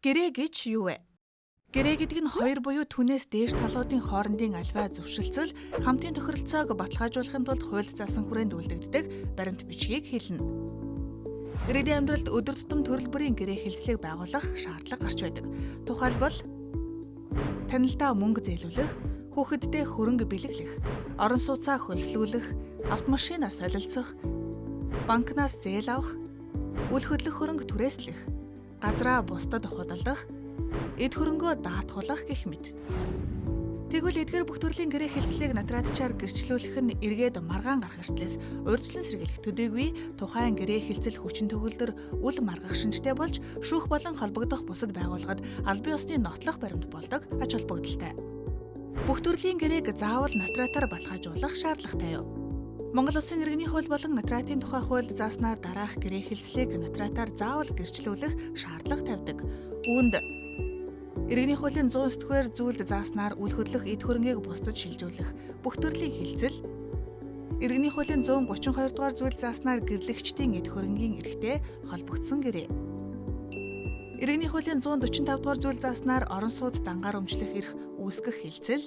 Гэрээ гэж юу вэ? Гэрээ гэдэг нь хоёр буюу түүнээс дээш талуудын хоорондын альва зөвшөлтсөл хамтын тохиролцоог баталгаажуулахын тулд хуульд заасан хүрээнд үлдэгддэг баримт бичгийг хэлнэ. Иргэдийн амьдралд өдөр тутам төрөл бүрийн гэрээ хэлцлийг байгуулах шаардлага гарч байдаг. Тухайлбал танилдаа мөнгө зээлүүлэх, хүүхэддээ хөрөнгө бэлэглэх, орон сууцаа хөлслүүлэх, автомашинаа солилцох, банкнаас зээл авах, үл хөдлөх хөрөнгө түрээслэх, газраа бусдад худалдах, эд хөрөнгөө даатгуулах гэх мэт. Тэгвэл эдгээр бүх төрлийн гэрээ хэлцлийг нотариатчаар гэрчлүүлэх нь эргээд маргаан гарах эртлээс урьдчилан сэргийлэх төдийгүй тухайн гэрээ хэлцэл хүчин төгөлдөр үл маргах шинжтэй болж шүүх болон холбогдох бусад байгууллагад албан ёсны нотлох баримт болдог ач холбогдолтой. Бүх төрлийн гэрээг заавал нотариатаар баталгаажуулах шаардлагатай юу? Монгол Улсын иргэний хууль болон нотариатын тухай хуульд зааснаар дараах гэрээ хэлцлийг нотариатаар заавал гэрчлүүлэх шаардлага тавьдаг. Үүнд иргэний хуулийн 109-р зүйлд зааснаар үл хөдлөх эд хөрөнгийг бусдад шилжүүлэх бүх төрлийн хэлцэл, иргэний хуулийн 132-р зүйлд зааснаар гэрлэгчдийн эд хөрөнгийн эрхтэй холбогдсон гэрээ. Иргэний хуулийн 145-р зүйлд зааснаар орон сууц дангаар өмчлөх эрх үүсгэх хэлцэл,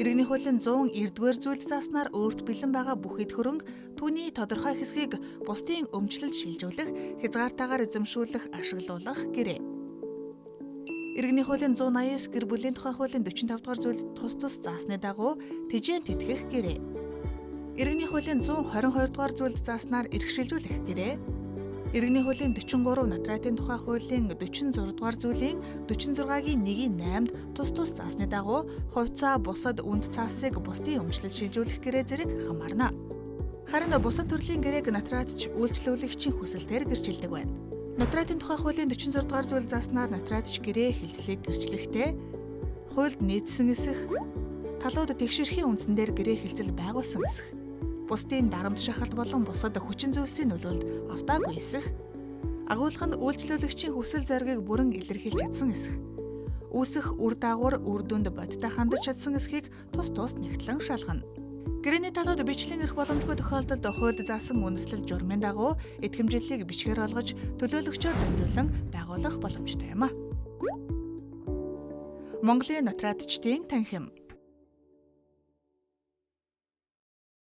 иргэний хуулийн 190-р зүйлд зааснаар өөрт бэлэн байгаа бүх эд хөрөнг түүний тодорхой хэсгийг бусдын өмчлөлд шилжүүлэх, хязгаартаагаар эзэмшүүлэх, ашиглуулах гэрээ. Иргэний хуулийн 189 гэр бүлийн тухай хуулийн 45-р зүйлд тус заасны дагуу тэжээн тэтгэх гэрээ. Иргэний хуулийн 122-р зүйлд зааснаар эрх шилжүүлэх гэрээ. Иргэний хуулийн 43 нотариатын тухай хуулийн 46-р зүйлийн 46-гийн 1-ийн 8-д тус заасны дагуу хувьцаа бусад үнд цаасыг бусдын өмчлөлд шилжүүлэх гэрээ зэрэг хамаарна. Харин бусад төрлийн гэрээг нотариатч үйлчлүүлэгчийн хүсэлтээр гэрчилдэг байна. Нотариатын тухай хуулийн 46-р зүйл зааснаар нотариатч гэрээ хэлцлийг гэрчлэхдээ хуульд нийцсэн эсэх, талууд тэгшэрхийн үндсэн дээр гэрээ хэлцэл байгуулсан эсэх, бусдын дарамт шахалт болон бусад хүчин зүйлсийн нөлөөлд автаагүй эсэх, агуулга нь үйлчлүүлэгчийн хүсэл зоригийг бүрэн илэрхийлж чадсан эсэх, үүсэх үр дагавар үр дүнд бодтой хандаж чадсан эсхийг тус нэгтлэн шалгана. Гэрээний талууд бичлэн ирэх боломжгүй тохиолдолд хуульд заасан үндэслэл журмын дагуу эдгэмжлэлийг бичгээр олгож төлөөлөгчөөр дамжуулан байгуулах боломжтой юм а. Монголын нотариатчдын танхим.